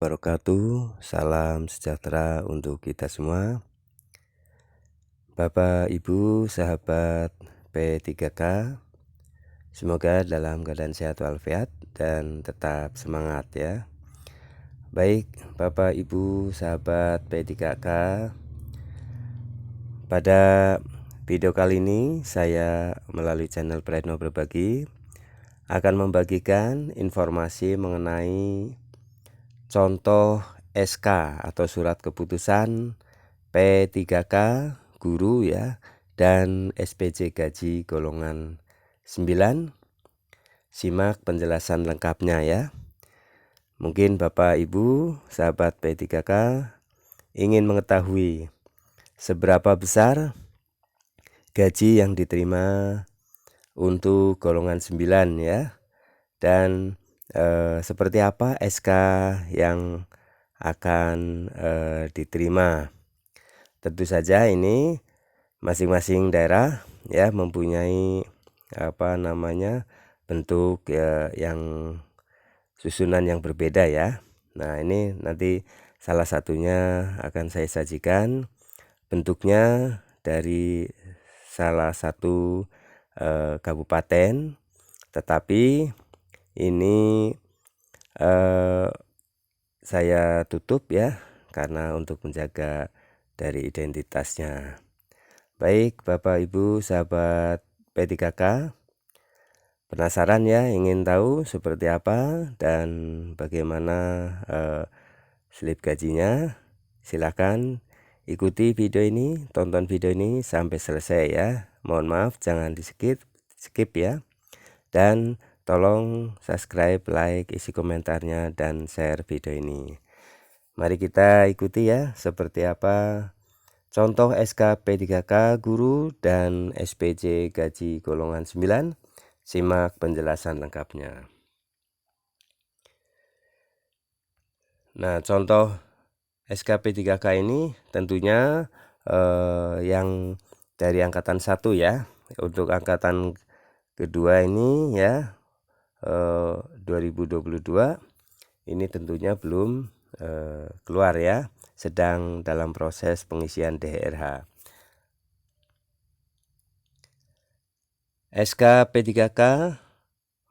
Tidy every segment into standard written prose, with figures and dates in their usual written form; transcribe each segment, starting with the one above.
wabarakatuh. Salam sejahtera untuk kita semua. Bapak, Ibu, sahabat P3K, semoga dalam keadaan sehat walafiat dan tetap semangat ya. Baik, Bapak, Ibu, sahabat P3K, pada video kali ini saya melalui channel Prayitno Berbagi akan membagikan informasi mengenai contoh SK atau surat keputusan P3K guru ya dan SPJ gaji golongan 9. Simak penjelasan lengkapnya ya. Mungkin Bapak Ibu sahabat P3K ingin mengetahui seberapa besar gaji yang diterima untuk golongan 9 ya, dan seperti apa SK yang akan diterima. Tentu saja ini masing-masing daerah ya mempunyai bentuk yang susunan yang berbeda ya. Nah, ini nanti salah satunya akan saya sajikan bentuknya dari salah satu kabupaten, tetapi ini saya tutup ya karena untuk menjaga dari identitasnya. Baik Bapak Ibu sahabat P3K, penasaran ya, ingin tahu seperti apa dan bagaimana slip gajinya? Silakan ikuti video ini, tonton video ini sampai selesai ya. Mohon maaf jangan di skip ya. Dan tolong subscribe, like, isi komentarnya dan share video ini. Mari kita ikuti ya seperti apa contoh SK P3K guru dan SPJ gaji golongan 9. Simak penjelasan lengkapnya. Nah, contoh SK P3K ini tentunya yang dari angkatan 1 ya. Untuk angkatan kedua ini ya 2022 ini tentunya belum keluar ya, sedang dalam proses pengisian DRH. SK P3K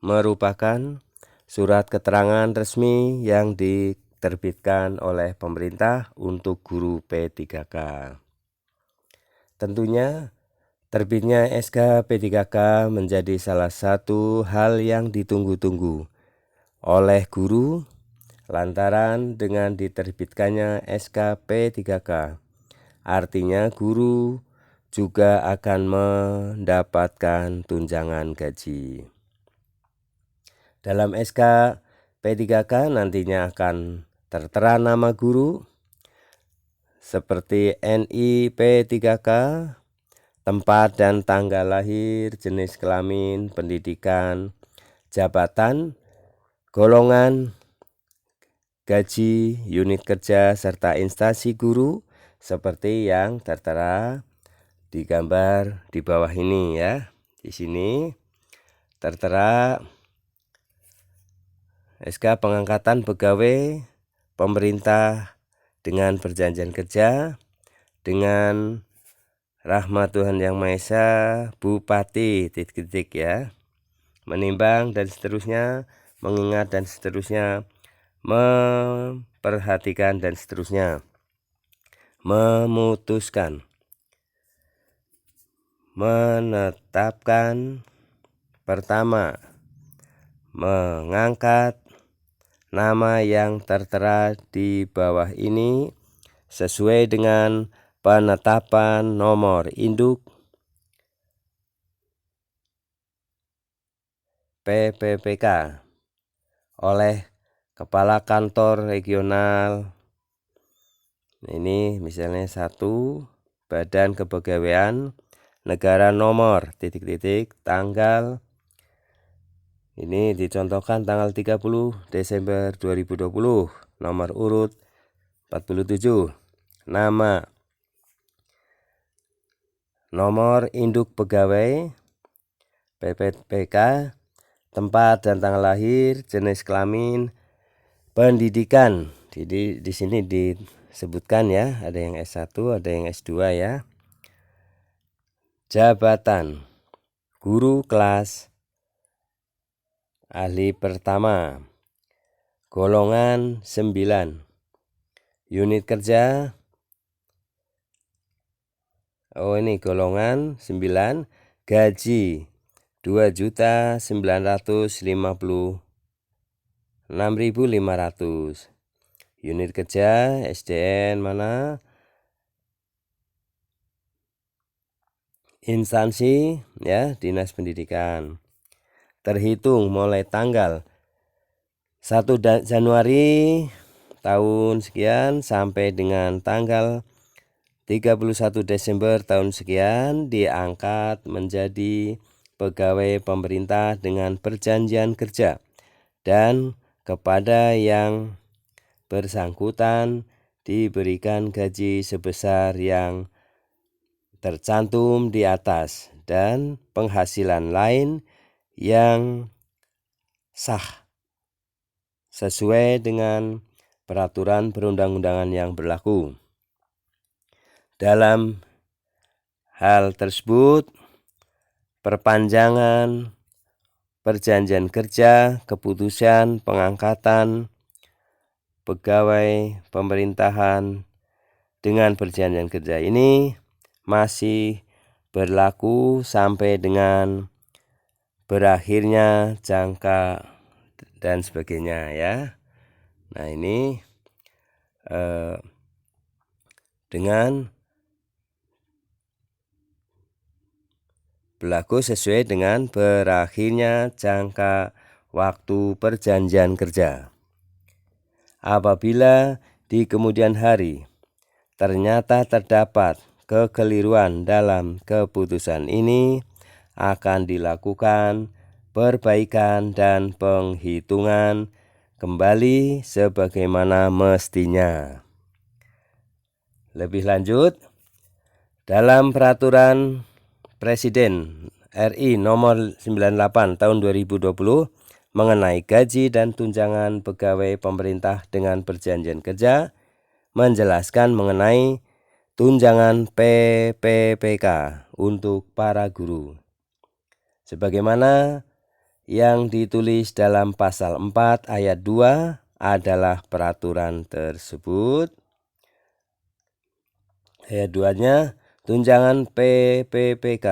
merupakan surat keterangan resmi yang diterbitkan oleh pemerintah untuk guru P3K. Tentunya terbitnya SK P3K menjadi salah satu hal yang ditunggu-tunggu oleh guru lantaran dengan diterbitkannya SK P3K. Artinya guru juga akan mendapatkan tunjangan gaji. Dalam SK P3K nantinya akan tertera nama guru seperti NI P3K, tempat dan tanggal lahir, jenis kelamin, pendidikan, jabatan, golongan, gaji, unit kerja, serta instansi guru seperti yang tertera di gambar di bawah ini ya. Di sini tertera SK pengangkatan pegawai pemerintah dengan perjanjian kerja dengan rahmat Tuhan Yang Maha Esa, Bupati titik-titik ya, menimbang dan seterusnya, mengingat dan seterusnya, memperhatikan dan seterusnya, memutuskan, menetapkan, pertama, mengangkat nama yang tertera di bawah ini sesuai dengan penetapan nomor induk PPPK oleh Kepala Kantor Regional. Ini misalnya 1, Badan Kepegawaian Negara nomor titik-titik tanggal, ini dicontohkan tanggal 30 Desember 2020, nomor urut 47, nama, nomor induk pegawai PPPK, tempat dan tanggal lahir, jenis kelamin, pendidikan Jadi di sini disebutkan ya, ada yang S1, ada yang S2 ya. Jabatan guru kelas ahli pertama, golongan 9. Unit kerja, ini golongan 9, gaji 2.956.500. Unit kerja SDN mana? Instansi ya, Dinas Pendidikan. Terhitung mulai tanggal 1 Januari tahun sekian sampai dengan tanggal 31 Desember tahun sekian diangkat menjadi pegawai pemerintah dengan perjanjian kerja, dan kepada yang bersangkutan diberikan gaji sebesar yang tercantum di atas dan penghasilan lain yang sah sesuai dengan peraturan perundang-undangan yang berlaku. Dalam hal tersebut, perpanjangan perjanjian kerja, keputusan pengangkatan pegawai pemerintahan dengan perjanjian kerja ini masih berlaku sampai dengan berakhirnya jangka dan sebagainya ya. Nah ini dengan berlaku sesuai dengan berakhirnya jangka waktu perjanjian kerja. Apabila di kemudian hari ternyata terdapat kekeliruan dalam keputusan ini, akan dilakukan perbaikan dan penghitungan kembali sebagaimana mestinya. Lebih lanjut, dalam peraturan Presiden RI nomor 98 tahun 2020 mengenai gaji dan tunjangan pegawai pemerintah dengan perjanjian kerja, menjelaskan mengenai tunjangan PPPK untuk para guru, sebagaimana yang ditulis dalam pasal 4 ayat 2 adalah peraturan tersebut. Ayat 2-nya, tunjangan PPPK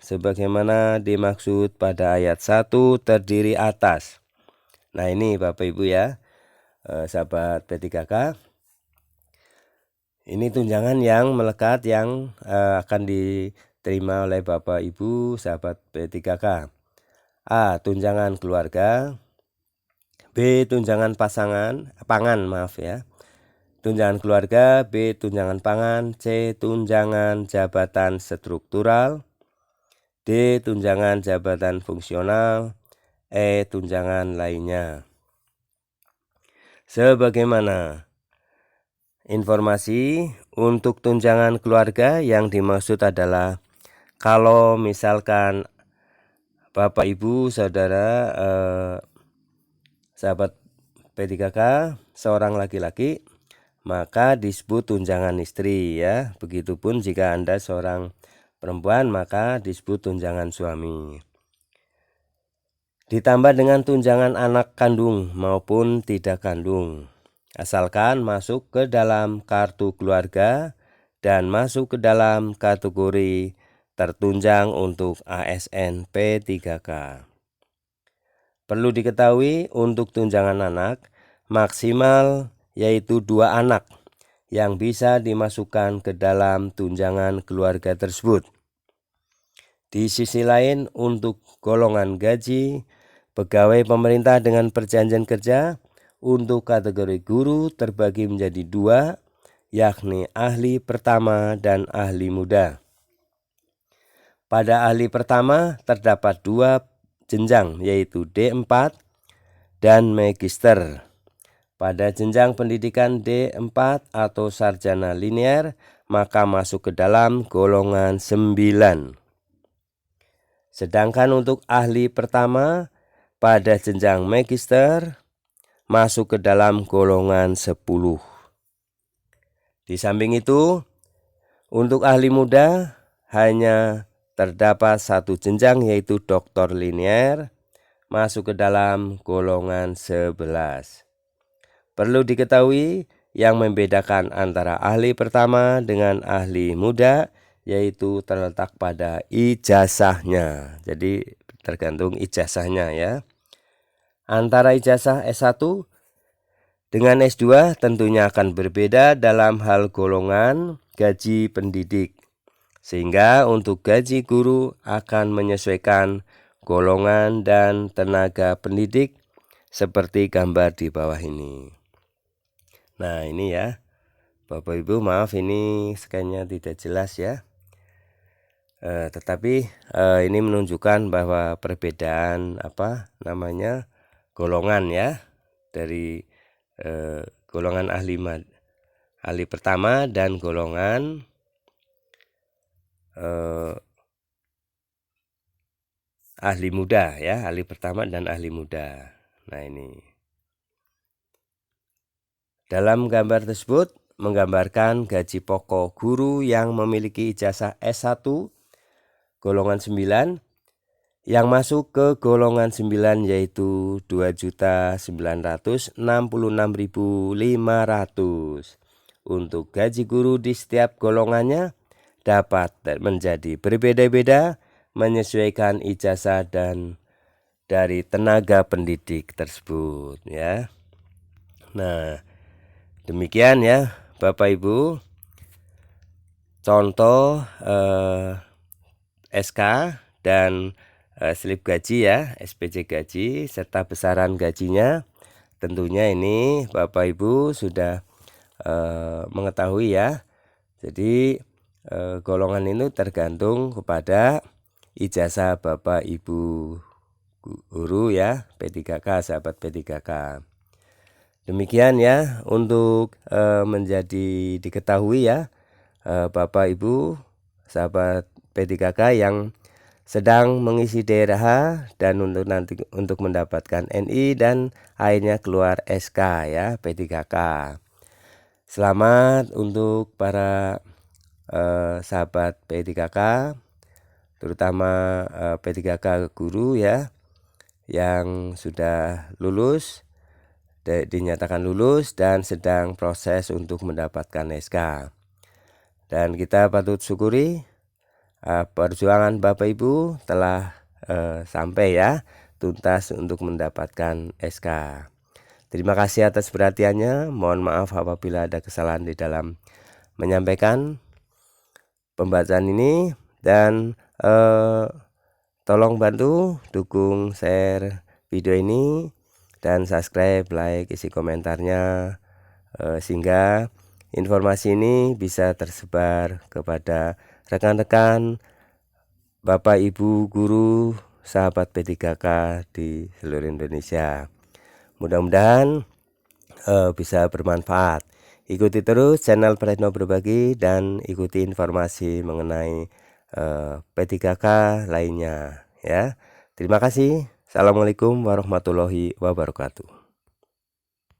sebagaimana dimaksud pada ayat 1 terdiri atas. Nah ini Bapak Ibu ya, sahabat P3K, ini tunjangan yang melekat yang akan diterima oleh Bapak Ibu sahabat P3K. A. Tunjangan keluarga. B. Tunjangan pangan. Tunjangan keluarga. B. Tunjangan pangan. C. Tunjangan jabatan struktural. D. Tunjangan jabatan fungsional. E. Tunjangan lainnya. Sebagaimana informasi, untuk tunjangan keluarga yang dimaksud adalah kalau misalkan Bapak Ibu Saudara sahabat P3K seorang laki-laki, maka disebut tunjangan istri ya. Begitupun jika Anda seorang perempuan, maka disebut tunjangan suami. Ditambah dengan tunjangan anak kandung maupun tidak kandung, asalkan masuk ke dalam kartu keluarga dan masuk ke dalam kategori tertunjang untuk ASN P3K. Perlu diketahui untuk tunjangan anak maksimal yaitu 2 anak yang bisa dimasukkan ke dalam tunjangan keluarga tersebut. Di sisi lain, untuk golongan gaji pegawai pemerintah dengan perjanjian kerja untuk kategori guru terbagi menjadi 2, yakni ahli pertama dan ahli muda. Pada ahli pertama terdapat 2 jenjang yaitu D4 dan magister. Pada jenjang pendidikan D4 atau sarjana linier, maka masuk ke dalam golongan 9. Sedangkan untuk ahli pertama pada jenjang magister masuk ke dalam golongan 10. Di samping itu, untuk ahli muda hanya terdapat satu jenjang, yaitu doktor linier, masuk ke dalam golongan 11. Perlu diketahui yang membedakan antara ahli pertama dengan ahli muda yaitu terletak pada ijazahnya. Jadi tergantung ijazahnya ya. Antara ijazah S1 dengan S2 tentunya akan berbeda dalam hal golongan gaji pendidik. Sehingga untuk gaji guru akan menyesuaikan golongan dan tenaga pendidik seperti gambar di bawah ini. Nah ini ya Bapak Ibu, maaf ini scan-nya tidak jelas ya. Tetapi ini menunjukkan bahwa perbedaan golongan ya dari golongan ahli pertama dan golongan ahli muda ya, ahli pertama dan ahli muda. Nah ini dalam gambar tersebut menggambarkan gaji pokok guru yang memiliki ijazah S1 golongan 9 yang masuk ke golongan 9 yaitu 2.966.500. Untuk gaji guru di setiap golongannya dapat menjadi berbeda-beda menyesuaikan ijazah dan dari tenaga pendidik tersebut ya. Nah, demikian ya Bapak Ibu contoh SK dan slip gaji ya, SPJ gaji serta besaran gajinya. Tentunya ini Bapak Ibu sudah mengetahui ya. Jadi golongan itu tergantung kepada ijazah Bapak Ibu guru ya, P3K, sahabat P3K. Demikian ya untuk menjadi diketahui ya Bapak Ibu sahabat P3K yang sedang mengisi daerah dan untuk mendapatkan NI dan akhirnya keluar SK ya P3K. Selamat untuk para sahabat P3K, terutama P3K guru ya yang sudah lulus, dinyatakan lulus dan sedang proses untuk mendapatkan SK. Dan kita patut syukuri perjuangan Bapak Ibu telah sampai ya tuntas untuk mendapatkan SK. Terima kasih atas perhatiannya. Mohon maaf apabila ada kesalahan di dalam menyampaikan pembacaan ini dan tolong bantu dukung share video ini dan subscribe, like, isi komentarnya sehingga informasi ini bisa tersebar kepada rekan-rekan Bapak Ibu guru sahabat P3K di seluruh Indonesia. Mudah-mudahan bisa bermanfaat. Ikuti terus channel Praetno Berbagi dan ikuti informasi mengenai P3K lainnya ya. Terima kasih. Assalamualaikum warahmatullahi wabarakatuh.